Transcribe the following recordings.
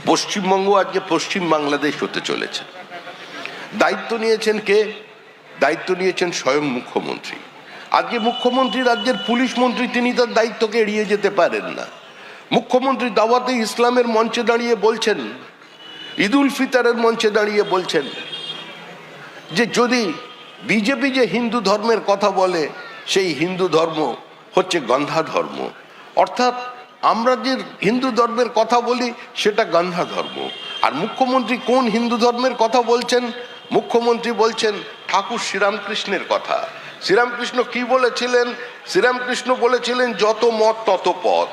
পশ্চিমবঙ্গ আজকে পশ্চিম বাংলাদেশ হতে চলেছে। দায়িত্ব নিয়েছেন কে? দায়িত্ব নিয়েছেন স্বয়ং মুখ্যমন্ত্রী। আজকে মুখ্যমন্ত্রী রাজ্যের পুলিশ মন্ত্রী, তিনি তার দায়িত্বকে এড়িয়ে যেতে পারেন না। মুখ্যমন্ত্রী দাওয়াতে ইসলামের মঞ্চে দাঁড়িয়ে বলছেন, ঈদ উল ফিতরের মঞ্চে দাঁড়িয়ে বলছেন যে যদি বিজেপি যে হিন্দু ধর্মের কথা বলে সেই হিন্দু ধর্ম হচ্ছে গন্ধা ধর্ম, অর্থাৎ আমরা যে হিন্দু ধর্মের কথা বলি সেটা গন্ধা ধর্ম। আর মুখ্যমন্ত্রী কোন হিন্দু ধর্মের কথা বলছেন? মুখ্যমন্ত্রী বলছেন ঠাকুর শ্রীরামকৃষ্ণের কথা। শ্রীরামকৃষ্ণ কি বলেছিলেন? শ্রীরামকৃষ্ণ বলেছিলেন যত মত তত পথ।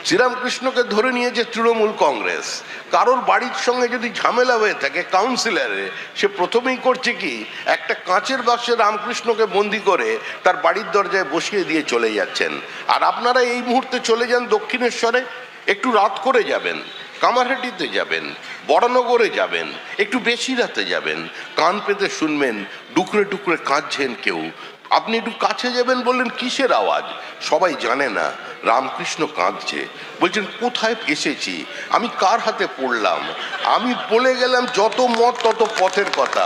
শ্রীরামকৃষ্ণকে ধরে নিয়েছে তৃণমূল কংগ্রেস। কারোর বাড়ির সঙ্গে যদি ঝামেলা হয়ে থাকে কাউন্সিলরে, সে প্রথমেই করছে কি, একটা কাঁচের বাক্সে রামকৃষ্ণকে বন্দি করে তার বাড়ির দরজায় বসিয়ে দিয়ে চলে যাচ্ছেন। আর আপনারা এই মুহূর্তে চলে যান দক্ষিণেশ্বরে, একটু রাত করে যাবেন, কামারহাটিতে যাবেন, বড়নগরে যাবেন, একটু বেশি রাতে যাবেন, কান পেতে শুনবেন ডুকরে টুকরে কাঁদছেন কেউ। আপনি একটু কাছে যাবেন, বললেন কিসের আওয়াজ? সবাই জানে না রামকৃষ্ণ কাঁদছে। বলছেন কোথায় এসেছি, আমি কার হাতে পড়লাম? আমি বলে গেলাম যত মত তত পথের কথা,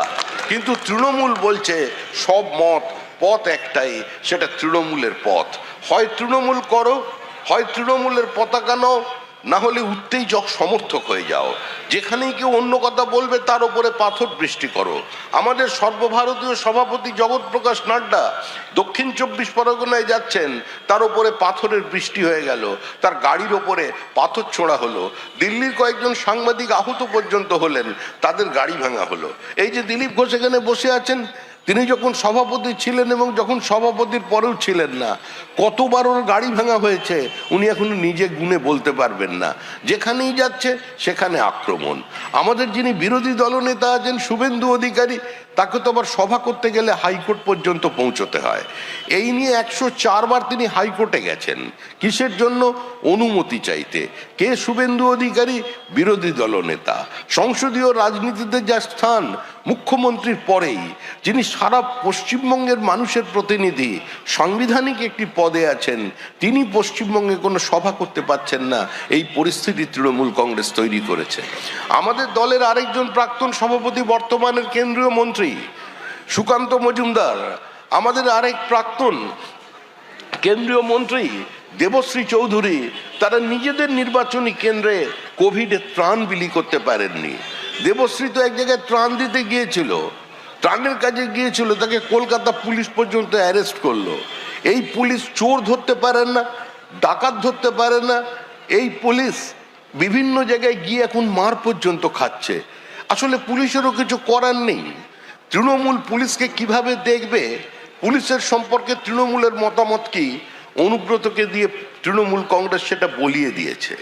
কিন্তু তৃণমূল বলছে সব মত পথ একটাই, সেটা তৃণমূলের পথ। হয় তৃণমূল করো, হয় তৃণমূলের পতাকা নাও, না হলে উত্তেজক সমর্থক হয়ে যাও। যেখানেই কেউ অন্য কথা বলবে তার উপরে পাথর বৃষ্টি করো। আমাদের সর্বভারতীয় সভাপতি জগৎ প্রকাশ নাড্ডা দক্ষিণ 24 পরগনায় যাচ্ছেন, তার উপরে পাথরের বৃষ্টি হয়ে গেল, তার গাড়ির ওপরে পাথর ছোঁড়া হলো। দিল্লির কয়েকজন সাংবাদিক আহত পর্যন্ত হলেন, তাদের গাড়ি ভাঙা হলো। এই যে দিলীপ ঘোষ এখানে বসে আছেন, তিনি যখন সভাপতি ছিলেন এবং যখন সভাপতির পরেও ছিলেন না, কতবার ওর গাড়ি ভাঙা হয়েছে উনি এখনো নিজে গুণে বলতে পারবেন না। যেখানেই যাচ্ছে সেখানে আক্রমণ। আমাদের যিনি বিরোধী দলনেতা আছেন শুভেন্দু অধিকারী, তাকে তো আবার সভা করতে গেলে হাইকোর্ট পর্যন্ত পৌঁছতে হয়। এই নিয়ে 104 বার তিনি হাইকোর্টে গেছেন। কিসের জন্য? অনুমতি চাইতে। কে শুভেন্দু অধিকারী? বিরোধী দলনেতা। সংসদীয় রাজনীতিতে যা স্থান মুখ্যমন্ত্রীর পরেই, যিনি সারা পশ্চিমবঙ্গের মানুষের প্রতিনিধি, সাংবিধানিক একটি পদে আছেন, তিনি পশ্চিমবঙ্গে কোনো সভা করতে পারছেন না। এই পরিস্থিতি তৃণমূল কংগ্রেস তৈরি করেছে। আমাদের দলের আরেকজন প্রাক্তন সভাপতি, বর্তমানের কেন্দ্রীয় মন্ত্রী সুকান্ত মজুমদার, আমাদের আরেক প্রাক্তন কেন্দ্রীয় মন্ত্রী দেবশ্রী চৌধুরী, তারা নিজেদের নির্বাচনী কেন্দ্রে কোভিডের ত্রাণ বিলি করতে পারেননি। দেবশ্রী তো এক জায়গায় ত্রাণ দিতে গিয়েছিল, ত্রাণের কাজে গিয়েছিল, তাকে কলকাতা পুলিশ পর্যন্ত অ্যারেস্ট করলো। এই পুলিশ চোর ধরতে পারেন না, ডাকাত ধরতে পারে না। এই পুলিশ বিভিন্ন জায়গায় গিয়ে এখন মার পর্যন্ত খাচ্ছে। আসলে পুলিশেরও কিছু করার নেই। তৃণমূল পুলিশকে কিভাবে দেখবে, পুলিশের সম্পর্কে তৃণমূলের মতামত কি, অনুব্রতকে দিয়ে তৃণমূল কংগ্রেস সেটা বলিয়ে দিয়েছে।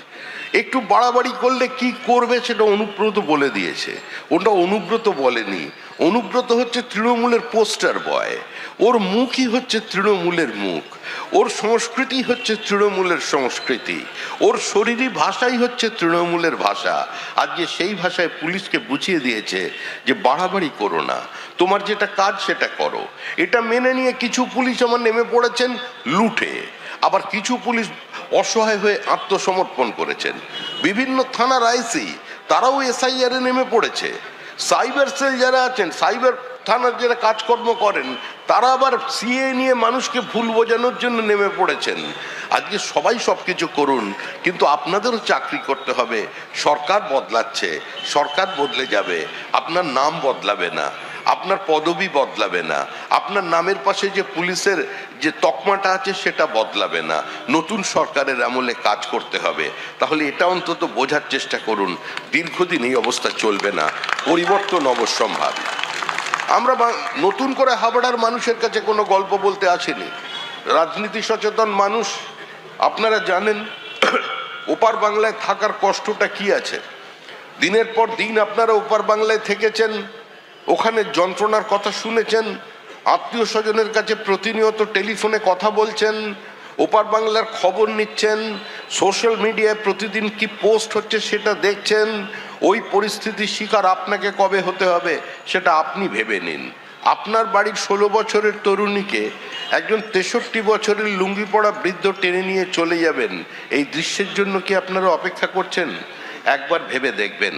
একটু বাড়াবাড়ি করলে কি করবে সেটা অনুব্রত বলে দিয়েছে, ওটা অনুব্রত বলেনি। অনুব্রত হচ্ছে তৃণমূলের পোস্টার বয়, ওর মুখই হচ্ছে তৃণমূলের মুখ, ওর সংস্কৃতি হচ্ছে তৃণমূলের সংস্কৃতি, ওর শরীরী ভাষাই হচ্ছে তৃণমূলের ভাষা। আজকে সেই ভাষায় পুলিশকে বুঝিয়ে দিয়েছে যে বাড়াবাড়ি করো না, তোমার যেটা কাজ সেটা করো। এটা মেনে নিয়ে কিছু পুলিশ আমার নেমে পড়েছেন লুটে, আবার কিছু পুলিশ অসহায় হয়ে আত্মসমর্পণ করেছেন। বিভিন্ন থানার আইসি তারাও এসআইআর এ নেমে পড়েছে। সাইবার সেল যারা আছেন, সাইবার থানার যারা কাজকর্ম করেন, তারা আবার সিএ নিয়ে মানুষকে ভুল বোঝানোর জন্য নেমে পড়েছেন। আজকে সবাই সব কিছু করুন, কিন্তু আপনাদেরও চাকরি করতে হবে। সরকার বদলাচ্ছে, সরকার বদলে যাবে, আপনার নাম বদলাবে না, আপনার পদবি বদলাবে না, আপনার নামের পাশে যে পুলিশের যে তকমাটা আছে সেটা বদলাবে না। নতুন সরকারের আমলে কাজ করতে হবে। তাহলে এটা অন্তত বোঝার চেষ্টা করুন, দীর্ঘদিন এই অবস্থা চলবে না, পরিবর্তন অবশ্যম্ভাবী। আমরা নতুন করে হাবড়ার মানুষের কাছে কোনো গল্প বলতে আসিনি। রাজনীতি সচেতন মানুষ, আপনারা জানেন ওপার বাংলায় থাকার কষ্টটা কি আছে। দিনের পর দিন আপনারা ওপার বাংলায় থেকেছেন, ওখানে যন্ত্রণার কথা শুনেছেন, আত্মীয় স্বজনের কাছে প্রতিনিয়ত টেলিফোনে কথা বলছেন, ওপার বাংলার খবর নিচ্ছেন, সোশ্যাল মিডিয়ায় প্রতিদিন কি পোস্ট হচ্ছে সেটা দেখছেন। ওই পরিস্থিতির শিকার আপনাকে কবে হতে হবে সেটা আপনি ভেবে নিন। আপনার বাড়ির 16 বছরের তরুণীকে একজন 63 বছরের লুঙ্গি পরা বৃদ্ধ টেনে নিয়ে চলে যাবেন, এই দৃশ্যের জন্য কি আপনারা অপেক্ষা করছেন? একবার ভেবে দেখবেন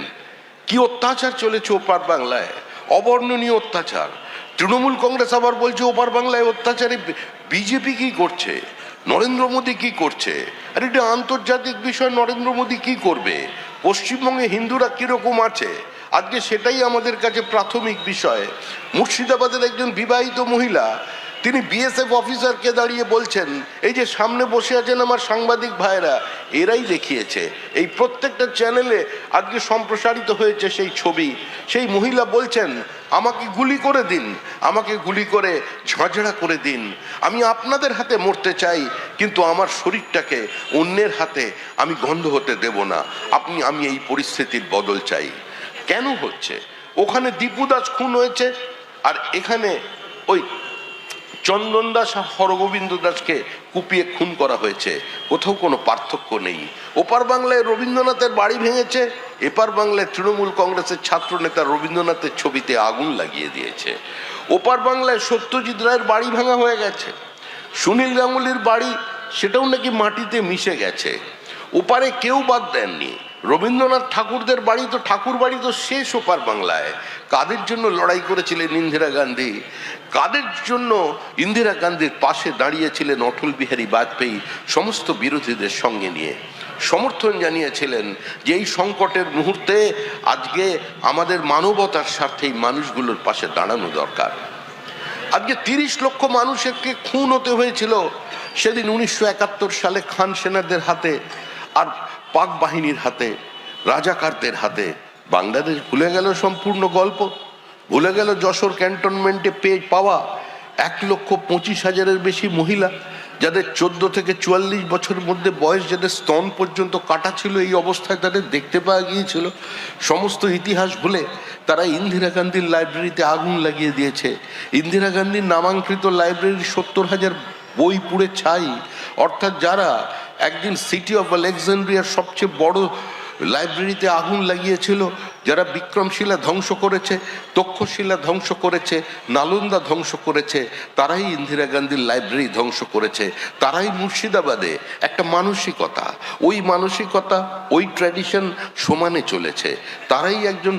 কি অত্যাচার চলেছে ওপার বাংলায়, অবর্ণনীয় অত্যাচার। তৃণমূল কংগ্রেস আবার বলছে ওপার বাংলায় অত্যাচারে বিজেপি কি করছে, নরেন্দ্র মোদী কি করছে। আর এটা আন্তর্জাতিক বিষয়, নরেন্দ্র মোদী কি করবে, পশ্চিমবঙ্গে হিন্দুরা কিরকম আছে আজকে সেটাই আমাদের কাছে প্রাথমিক বিষয়। মুর্শিদাবাদের একজন বিবাহিত মহিলা, তিনি বিএসএফ অফিসারকে দাঁড়িয়ে বলছেন, এই যে সামনে বসে আছেন আমার সাংবাদিক ভাইরা, এরাই দেখিয়েছে, এই প্রত্যেকটা চ্যানেলে আজকে সম্প্রসারিত হয়েছে সেই ছবি। সেই মহিলা বলছেন, আমাকে গুলি করে দিন, আমাকে গুলি করে ঝাঁঝরা করে দিন, আমি আপনাদের হাতে মরতে চাই, কিন্তু আমার শরীরটাকে অন্যের হাতে আমি গন্ধ হতে দেব না। আমি এই পরিস্থিতির বদল চাই। কেন হচ্ছে? ওখানে দীপু দাস খুন হয়েছে, আর এখানে ওই চন্দন দাস আর হরগোবিন্দ দাসকে কুপিয়ে খুন করা হয়েছে, কোথাও কোনো পার্থক্য নেই। ওপার বাংলায় রবীন্দ্রনাথের বাড়ি ভেঙেছে, এপার বাংলায় তৃণমূল কংগ্রেসের ছাত্র নেতা রবীন্দ্রনাথের ছবিতে আগুন লাগিয়ে দিয়েছে। ওপার বাংলায় সত্যজিৎ রায়ের বাড়ি ভাঙা হয়ে গেছে, সুনীল গাঙ্গুলির বাড়ি সেটাও নাকি মাটিতে মিশে গেছে। ওপারে কেউ বাদ দেননি, রবীন্দ্রনাথ ঠাকুরদের বাড়ি তো, ঠাকুর বাড়ি তো শেষ ওপার বাংলায়। কাদের জন্য লড়াই করেছিলেন ইন্দিরা গান্ধী, কাদের জন্য ইন্দিরা গান্ধীর পাশে দাঁড়িয়েছিলেন অটল বিহারী বাজপেয়ী, সমস্ত বিরোধীদের সঙ্গে নিয়ে সমর্থন জানিয়েছিলেন যে এই সংকটের মুহূর্তে আজকে আমাদের মানবতার স্বার্থে এই মানুষগুলোর পাশে দাঁড়ানো দরকার। আজকে 30 লক্ষ মানুষকে খুন হতে হয়েছিল সেদিন 1971 সালে খান সেনাদের হাতে আর পাক বাহিনীর হাতে, রাজাকারদের হাতে। বাংলাদেশ ভুলে গেল সম্পূর্ণ গল্প, ভুলে গেল যশোর ক্যান্টনমেন্টে পাওয়া 1,25,000-এর বেশি মহিলা, যাদের 14 থেকে 44 বছরের মধ্যে বয়স, যাদের স্তন পর্যন্ত কাটা ছিল, এই অবস্থায় তাদের দেখতে পাওয়া গিয়েছিল। সমস্ত ইতিহাস ভুলে তারা ইন্দিরা গান্ধীর লাইব্রেরিতে আগুন লাগিয়ে দিয়েছে। ইন্দিরা গান্ধীর নামাঙ্কিত লাইব্রেরির 70,000 বই পুড়ে ছাই। অর্থাৎ যারা একদিন সিটি অফ আলেকজান্দ্রিয়ার সবচেয়ে বড় লাইব্রেরিতে আগুন লাগিয়েছিল, যারা বিক্রমশিলা ধ্বংস করেছে, তক্ষশিলা ধ্বংস করেছে, নালন্দা ধ্বংস করেছে, তারাই ইন্দিরা গান্ধীর লাইব্রেরি ধ্বংস করেছে। তারাই মুর্শিদাবাদে একটা মানসিকতা, ওই মানসিকতা, ওই ট্র্যাডিশন সমানে চলেছে। তারাই একজন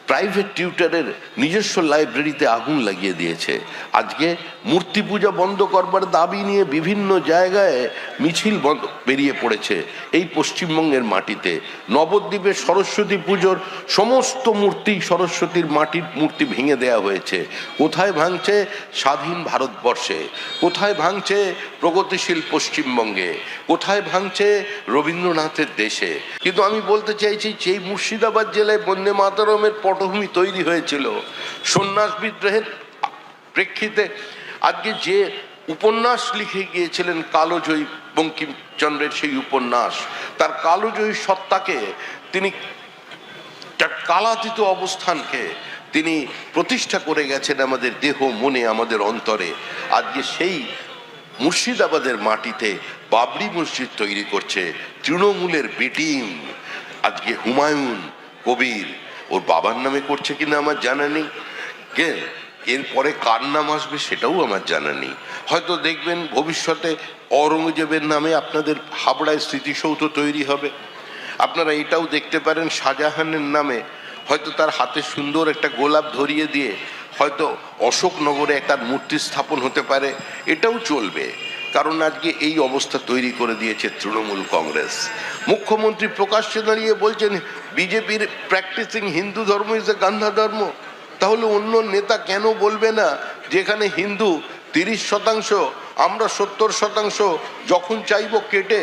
প্রাইভেট টিউটারের নিজস্ব লাইব্রেরিতে আগুন লাগিয়ে দিয়েছে। আজকে মূর্তি পূজা বন্ধ করবার দাবি নিয়ে বিভিন্ন জায়গায় মিছিল বেরিয়ে পড়েছে এই পশ্চিমবঙ্গের মাটিতে। নবদ্বীপে সরস্বতী পুজোর সমস্ত মূর্তি, সরস্বতীর মাটির মূর্তি ভেঙে দেওয়া হয়েছে। কোথায় ভাঙছে? স্বাধীন ভারতবর্ষে। কোথায় ভাঙছে? প্রগতিশীল পশ্চিমবঙ্গে। কোথায় ভাঙছে? রবীন্দ্রনাথের দেশে। কিন্তু আমি বলতে চাইছি, সেই মুর্শিদাবাদ জেলায় বন্দে মাতরমের পটভূমি তৈরি হয়েছিল সন্ন্যাস বিদ্রোহের প্রেক্ষিতে। আজকে যে উপন্যাস লিখে গিয়েছিলেন কালোজয়ী, বঙ্কিমচন্দ্রের সেই উপন্যাস, তার কালোজয়ী সত্তাকে তিনি, তার কালাতীত অবস্থানকে তিনি প্রতিষ্ঠা করে গেছেন আমাদের দেহ, মনে, আমাদের অন্তরে। আজকে সেই মুর্শিদাবাদের মাটিতে বাবরি মসজিদ তৈরি করছে তৃণমূলের বিটিম। আজকে হুমায়ুন কবির ওর বাবার নামে করছে কিনা আমার জানা নেই, কে এরপরে কার নাম আসবে সেটাও আমার জানা নেই। হয়তো দেখবেন ভবিষ্যতে অরঙ্গজেবের নামে আপনাদের হাবড়ায় স্মৃতিসৌধ তৈরি হবে। আপনারা এটাও দেখতে পারেন, শাহজাহানের নামে হয়তো তার হাতে সুন্দর একটা গোলাপ ধরিয়ে দিয়ে হয়তো অশোকনগরে একটা মূর্তি স্থাপন হতে পারে। এটাও চলবে, কারণ আজকে এই অবস্থা তৈরি করে দিয়েছে তৃণমূল কংগ্রেস। মুখ্যমন্ত্রী প্রকাশ্যে দাঁড়িয়ে বলছেন বিজেপির প্র্যাকটিসিং হিন্দু ধর্ম ইজ এ গান্ধা ধর্ম। তাহলে অন্য নেতা কেন বলবে না যেখানে হিন্দু 30%, আমরা 70%, যখন চাইব কেটে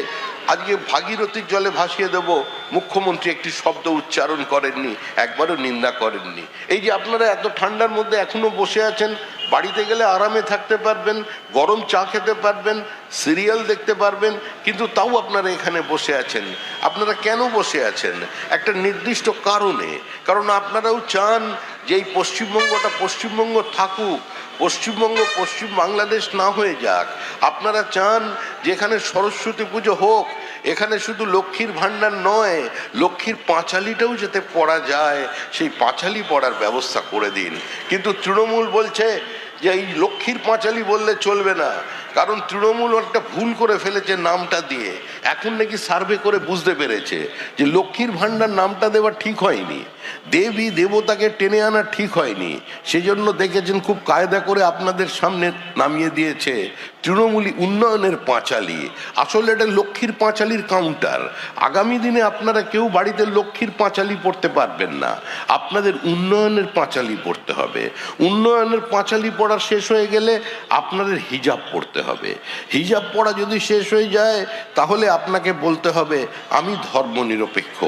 আজকে ভাগীরথীর জলে ভাসিয়ে দেব? মুখ্যমন্ত্রী একটি শব্দ উচ্চারণ করেননি, একবারও নিন্দা করেননি। এই যে আপনারা এত ঠান্ডার মধ্যে এখনো বসে আছেন, বাড়িতে গেলে আরামে থাকতে পারবেন, গরম চা খেতে পারবেন, সিরিয়াল দেখতে পারবেন, কিন্তু তাও আপনারা এখানে বসে আছেন। আপনারা কেন বসে আছেন? একটা নির্দিষ্ট কারণে, কারণ আপনারাও চান যে এই পশ্চিমবঙ্গটা পশ্চিমবঙ্গ থাকুক, পশ্চিমবঙ্গ পশ্চিম বাংলাদেশ না হয়ে যাক। আপনারা চান যে এখানে সরস্বতী পুজো হোক, এখানে শুধু লক্ষ্মীর ভাণ্ডার নয়, লক্ষ্মীর পাঁচালিটাও যাতে পড়া যায়, সেই পাঁচালি পড়ার ব্যবস্থা করে দিন। কিন্তু তৃণমূল বলছে যে এই লক্ষ্মীর পাঁচালী বললে চলবে না, কারণ তৃণমূল একটা ভুল করে ফেলেছে নামটা দিয়ে। এখন নাকি সার্ভে করে বুঝতে পেরেছে যে লক্ষ্মীর ভাণ্ডার নামটা দেওয়া ঠিক হয়নি, দেবী দেবতাকে টেনে আনা ঠিক হয়নি। সেজন্য দেখেছেন খুব কায়দা করে আপনাদের সামনে নামিয়ে দিয়েছে তৃণমূলী উন্নয়নের পাঁচালী। আসলে এটা লক্ষ্মীর পাঁচালীর কাউন্টার। আগামী দিনে আপনারা কেউ বাড়িতে লক্ষ্মীর পাঁচালী পড়তে পারবেন না, আপনাদের উন্নয়নের পাঁচালী পড়তে হবে। উন্নয়নের পাঁচালী পড়া শেষ হয়ে গেলে আপনাদের হিজাব পড়তে হবে। হিজাব পড়া যদি শেষ হয়ে যায় তাহলে আপনাকে বলতে হবে আমি ধর্মনিরপেক্ষ,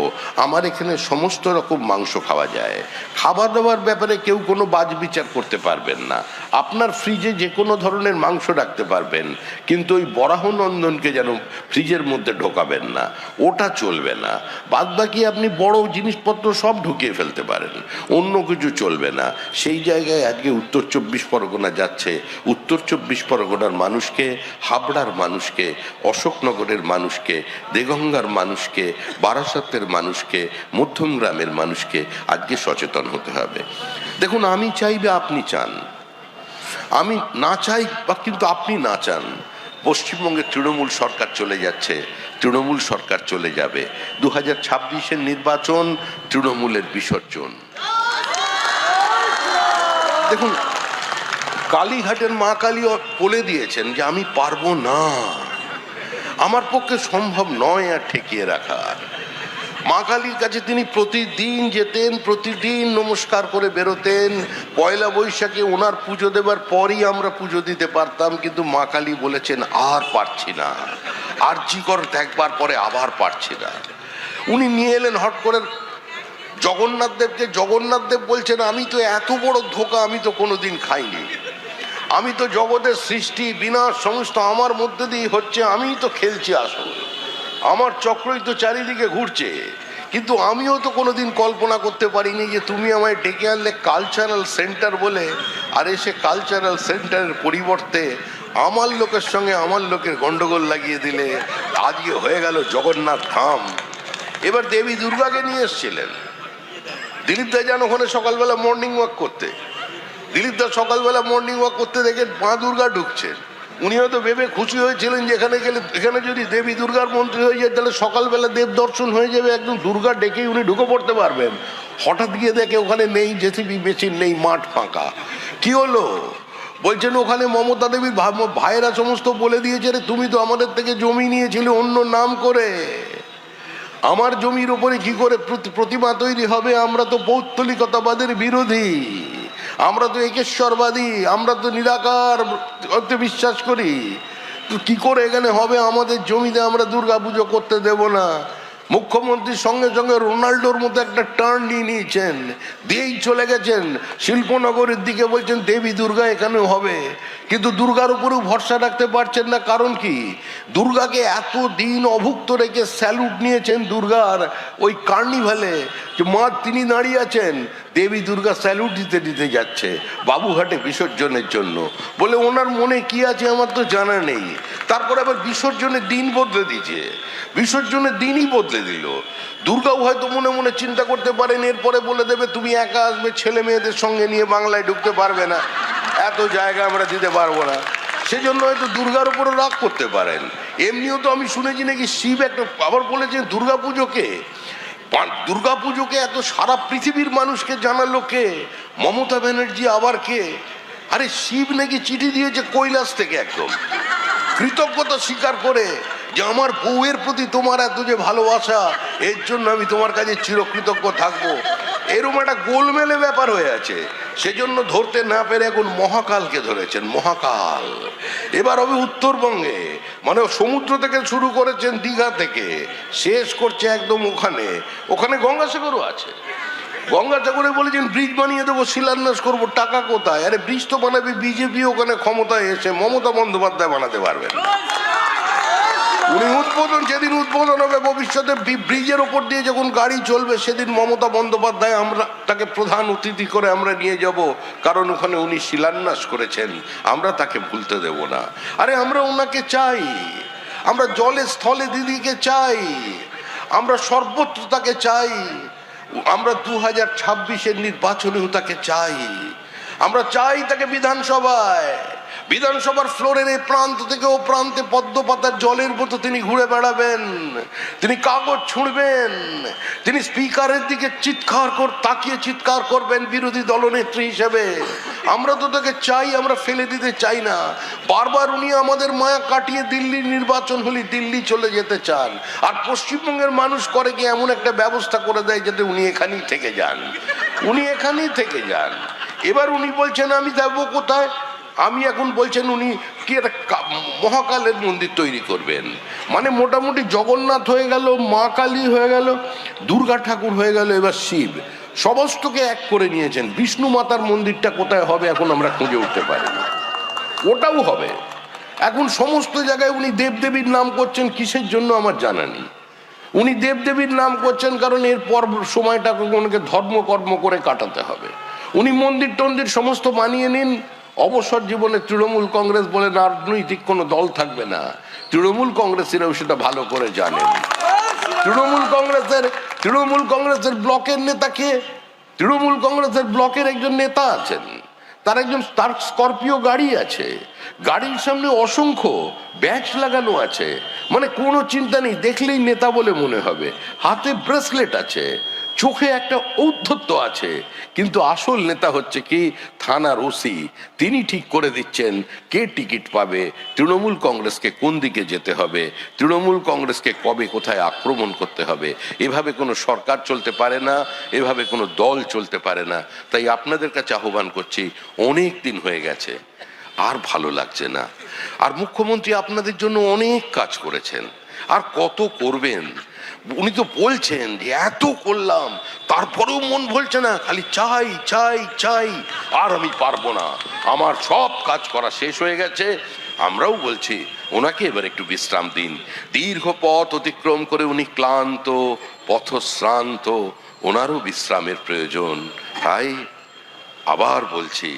আমার এখানে সমস্ত রকম মাংস খাওয়া যায়। খাবার দাবার ব্যাপারে কেউ কোনো বাজ বিচার করতে পারবেন না। আপনার ফ্রিজে যে কোনো ধরনের মাংস রাখতে পারবেন, কিন্তু ওই বরাহনন্দনকে যেন ফ্রিজের মধ্যে ঢোকাবেন না, ওটা চলবে না। বাদ বাকি আপনি বড় জিনিসপত্র সব ঢুকিয়ে ফেলতে পারেন, অন্য কিছু চলবে না। সেই জায়গায় আজকে উত্তর 24 পরগনা যাচ্ছে। উত্তর 24 পরগনার মানুষকে, হাবড়ার মানুষকে, অশোকনগরের মানুষকে, দেগঙ্গার মানুষকে, বারাসাতের মানুষকে, মধ্যমগ্রামের মানুষকে আজকে সচেতন হতে হবে। দেখুন, আমি চাইবে আপনি চান, আমি না চাই বা কিন্তু আপনি না চান, পশ্চিমবঙ্গে তৃণমূল সরকার চলে যাচ্ছে, তৃণমূল সরকার চলে যাবে। 2026-এর নির্বাচন তৃণমূলের বিসর্জন। দেখুন, কালীঘাটের মা কালী বলে দিয়েছেন যে আমি পারবো না, আমার পক্ষে সম্ভব নয় আর ঠেকিয়ে রাখার। মা কালীর কাছে তিনি প্রতিদিন যেতেন, প্রতিদিন নমস্কার করে বেরোতেন। পয়লা বৈশাখে ওনার পুজো দেবার পরই আমরা পুজো দিতে পারতাম, কিন্তু মা কালী বলেছেন আর পারছি না, আরজিকর দেখবার পরে আবার পারছি না। উনি নিয়ে এলেন হট করে জগন্নাথ দেবকে। জগন্নাথ দেব বলছেন আমি তো এত বড় ধোঁকা আমি তো কোনোদিন খাইনি, আমি তো জগতের সৃষ্টি বিনাশ সমস্ত আমার মধ্যে দিয়ে হচ্ছে, আমিই তো খেলছি আসল, আমার চক্রই তো চারিদিকে ঘুরছে। কিন্তু আমিও তো কোনোদিন কল্পনা করতে পারিনি যে তুমি আমায় ডেকে আনলে কালচারাল সেন্টার বলে, আর এসে কালচারাল সেন্টারের পরিবর্তে আমার লোকের সঙ্গে আমার লোকের গন্ডগোল লাগিয়ে দিলে। আজকে হয়ে গেল জগন্নাথ ধাম। এবার দেবী দুর্গাকে নিয়ে এসছিলেন। দিলীপ দা যান ওখানে সকালবেলা মর্নিং ওয়াক করতে, দিলীপ দা সকালবেলা মর্নিং ওয়াক করতে দেখে মা দুর্গা ঢুকছেন। উনি হয়তো ভেবে খুশি হয়েছিলেন যে এখানে গেলে, এখানে যদি দেবী দুর্গার মন্ত্রী হয়ে যায় তাহলে সকালবেলা দেব দর্শন হয়ে যাবে, একদম দুর্গা ডেকেই উনি ঢুকে পড়তে পারবেন। হঠাৎ গিয়ে দেখে ওখানে নেই জেসিবি মেশিন, নেই, মাঠ ফাঁকা। কি হলো? বলছেন ওখানে মমতা দেবীর ভাইয়েরা সমস্ত বলে দিয়েছে রে তুমি তো আমাদের থেকে জমি নিয়েছিলে অন্য নাম করে, আমার জমির উপরে কি করে প্রতিমা তৈরি হবে? আমরা তো পৌত্তলিকতাবাদের বিরোধী, আমরা তো একেশ্বরবাদী, আমরা তো নিরাকার বিশ্বাস করি। তো কি করে এখানে হবে? আমাদের জমিতে আমরা দুর্গা পুজো করতে দেব না। মুখ্যমন্ত্রীর সঙ্গে সঙ্গে রোনাল্ডোর মতো একটা টার্ন নিয়ে নিয়েছেন, দিয়েই চলে গেছেন শিল্পনগরের দিকে, বলছেন দেবী দুর্গা এখানেও হবে। কিন্তু দুর্গার উপরেও ভরসা রাখতে পারছেন না, কারণ কি? দুর্গাকে এত দিন অভুক্ত রেখে স্যালুট নিয়েছেন দুর্গার ওই কার্নিভালে, যে মা তিনি দাঁড়িয়ে আছেন, দেবী দুর্গা স্যালুট দিতে দিতে যাচ্ছে বাবুঘাটে বিসর্জনের জন্য। বলে ওনার মনে কি আছে আমার তো জানা নেই। তারপরে আবার বিসর্জনের দিন বদলে দিয়েছে, বিসর্জনের দিনই বদলে দিল। দুর্গাও হয়তো মনে মনে চিন্তা করতে পারেন এরপরে বলে দেবে তুমি একা আসবে, ছেলে মেয়েদের সঙ্গে নিয়ে বাংলায় ঢুকতে পারবে না, এত জায়গা আমরা দিতে পারবো না। সেজন্য হয়তো দুর্গার উপরে রাগ করতে পারেন। এমনিও তো আমি শুনেছি নাকি শিব একটা আবার বলেছেন দুর্গাপুজোকে, দুর্গাপুজোকে এত সারা পৃথিবীর মানুষকে জানালো কে? মমতা ব্যানার্জি। আবার কে? আরে শিব নাকি চিঠি দিয়েছে কৈলাস থেকে, একদম কৃতজ্ঞতা স্বীকার করে যে আমার বউয়ের প্রতি তোমার এত যে ভালোবাসা, এর জন্য আমি তোমার কাছে চিরকৃতজ্ঞ থাকবো। এরকম একটা গোলমেলে ব্যাপার হয়ে আছে। সেজন্য ধরতে না পেরে এখন মহাকালকে ধরেছেন, মহাকাল। এবার হবে উত্তরবঙ্গে, মানে সমুদ্র থেকে শুরু করেছেন দীঘা থেকে, শেষ করছে একদম ওখানে। ওখানে গঙ্গাসাগরও আছে। গঙ্গাসাগরে বলেছেন ব্রিজ বানিয়ে দেবো, শিলান্যাস করবো, টাকা কোথায়? আরে ব্রিজ তো বানাবে বিজেপি, ওখানে ক্ষমতায় এসে মমতা বন্দ্যোপাধ্যায় বানাতে পারবেন। উনি উদ্বোধন, যেদিন উদ্বোধন হবে ভবিষ্যতে ব্রিজের ওপর দিয়ে যখন গাড়ি চলবে, সেদিন মমতা বন্দ্যোপাধ্যায় আমরা তাকে প্রধান অতিথি করে আমরা নিয়ে যাব, কারণ ওখানে উনি শিলান্যাস করেছেন, আমরা তাকে ভুলতে দেব না। আরে আমরা ওনাকে চাই, আমরা জলে স্থলে দিদিকে চাই, আমরা সর্বত্র তাকে চাই, আমরা 2026-এর নির্বাচনেও তাকে চাই, আমরা চাই তাকে বিধানসভায়। বিধানসভার ফ্লোরের এই প্রান্ত থেকে ও প্রান্তে পদ্ম পাতার জলের মতো তিনি ঘুরে বেড়াবেন, তিনি কাগজ ছুঁড়বেন, তিনি স্পিকারের দিকে তাকিয়ে চিৎকার করবেন বিরোধী দলনেত্রী হিসেবে। আমরা তো তাকে চাই, আমরা ফেলে দিতে চাই না। বারবার উনি আমাদের মায়া কাটিয়ে দিল্লির নির্বাচন হলে দিল্লি চলে যেতে চান, আর পশ্চিমবঙ্গের মানুষ করে কি এমন একটা ব্যবস্থা করে দেয় যাতে উনি এখানেই থেকে যান, উনি এখানেই থেকে যান। এবার উনি বলছেন আমি যাবো কোথায়, আমি এখন বলছেন উনি কি একটা মহাকালের মন্দির তৈরি করবেন, মানে মোটামুটি জগন্নাথ হয়ে গেল, মা কালী হয়ে গেল, দুর্গা ঠাকুর হয়ে গেল, এবার শিব, সমস্তকে এক করে নিয়েছেন। বিষ্ণু মাতার মন্দিরটা কোথায় হবে এখন আমরা খুঁজে উঠতে পারি না, ওটাও হবে। এখন সমস্ত জায়গায় উনি দেবদেবীর নাম করছেন, কিসের জন্য আমার জানা নেই। উনি দেবদেবীর নাম করছেন কারণ এরপর সময়টাকে ওনাকে ধর্মকর্ম করে কাটাতে হবে। উনি মন্দির টন্দির সমস্ত মানিয়ে নিন, অবসর জীবনে তৃণমূল কংগ্রেস বলে রাজনৈতিক কোনো দল থাকবে না। তৃণমূল কংগ্রেসীরাও সেটা ভালো করে জানেন। তৃণমূল কংগ্রেসের ব্লকের নেতা কে? তৃণমূল কংগ্রেসের ব্লকের একজন নেতা আছেন, তার স্করপিও গাড়ি আছে, গাড়ির সামনে অসংখ্য ব্যাচ লাগানো আছে, মানে কোনো চিন্তা নেই, দেখলেই নেতা বলে মনে হবে। হাতে ব্রেসলেট আছে, চোখে একটা ঔদ্ধত্য আছে, কিন্তু আসল নেতা হচ্ছে কি থানার ওসি। তিনি ঠিক করে দিচ্ছেন কে টিকিট পাবে, তৃণমূল কংগ্রেসকে কোন দিকে যেতে হবে, তৃণমূল কংগ্রেসকে কবে কোথায় আক্রমণ করতে হবে। এভাবে কোনো সরকার চলতে পারে না, এভাবে কোনো দল চলতে পারে না। তাই আপনাদের কাছে আহ্বান করছি, অনেক দিন হয়ে গেছে, আর ভালো লাগছে না। আর মুখ্যমন্ত্রী আপনাদের জন্য অনেক কাজ করেছেন, আর কত করবেন। উনি তো বলছেন যে এত করলাম, তারপরেও মন বলছে না, খালি চাই চাই চাই, আর আমি পারবো না, আমার সব কাজ করা শেষ হয়ে গেছে। আমরাও বলছি ওনাকে এবার একটু বিশ্রাম দিন। দীর্ঘ পথ অতিক্রম করে উনি ক্লান্ত, পথশ্রান্ত, ওনারও বিশ্রামের প্রয়োজন। তাই আবার বলছি,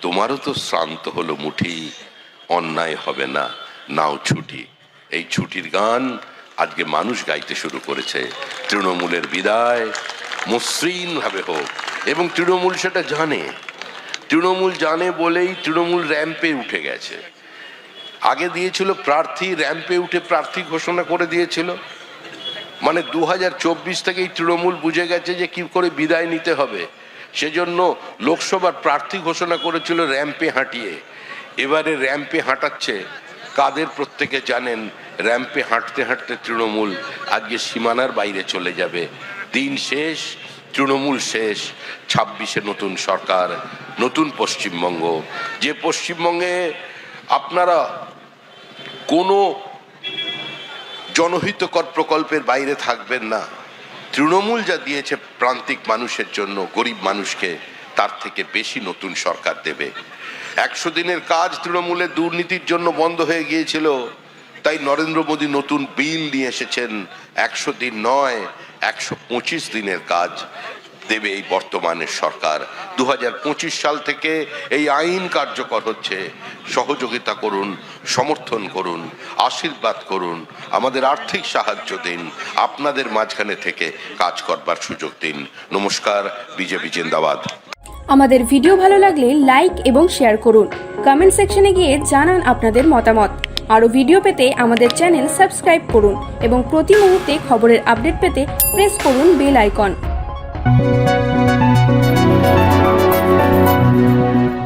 তোমারও তো শ্রান্ত হলো মুঠি, অন্যায় হবে না, নাও ছুটি। এই ছুটির গান আজকে মানুষ গাইতে শুরু করেছে। তৃণমূলের বিদায় মসৃণ ভাবে হোক, এবং তৃণমূল সেটা জানে। তৃণমূল জানে বলেই তৃণমূল র্যাম্পে উঠে গেছে। আগে দিয়েছিল প্রার্থী, র্যাম্পে উঠে প্রার্থী ঘোষণা করে দিয়েছিল। মানে 2024 থেকেই তৃণমূল বুঝে গেছে যে কি করে বিদায় নিতে হবে, সেজন্য লোকসভার প্রার্থী ঘোষণা করেছিল র্যাম্পে হাঁটিয়ে। এবারে র্যাম্পে হাঁটাচ্ছে কাদের প্রত্যেকে জানেন। র্যাম্পে হাঁটতে হাঁটতে তৃণমূল আজকে সীমানার বাইরে চলে যাবে। দিন শেষ, তৃণমূল শেষ। 26-এ নতুন সরকার, নতুন পশ্চিমবঙ্গ, যে পশ্চিমবঙ্গে আপনারা কোনো জনহিতকর প্রকল্পের বাইরে থাকবেন না। তৃণমূল যা দিয়েছে প্রান্তিক মানুষের জন্য, গরিব মানুষকে, তার থেকে বেশি নতুন সরকার দেবে। 100 দিনের কাজ তৃণমূলের দুর্নীতির জন্য বন্ধ হয়ে গিয়েছিল, তাই নরেন্দ্র মোদী নতুন বিল নিয়ে এসেছেন। 100 দিন নয়, 125 দিনের কাজ দেবে এই বর্তমানের সরকার। 2025 সাল থেকে এই আইন কার্যকর হচ্ছে। সহযোগিতা করুন, সমর্থন করুন, আশীর্বাদ করুন, আমাদের আর্থিক সাহায্য দিন, আপনাদের মাঝখানে থেকে কাজ করবার সুযোগ দিন। নমস্কার, বিজেপি জিন্দাবাদ। আমাদের ভিডিও ভালো লাগলে লাইক এবং শেয়ার করুন। কমেন্ট সেকশনে গিয়ে জানান আপনাদের মতামত। আরও ভিডিও পেতে আমাদের চ্যানেল সাবস্ক্রাইব করুন এবং প্রতি মুহূর্তে খবরের আপডেট পেতে প্রেস করুন বেল আইকন।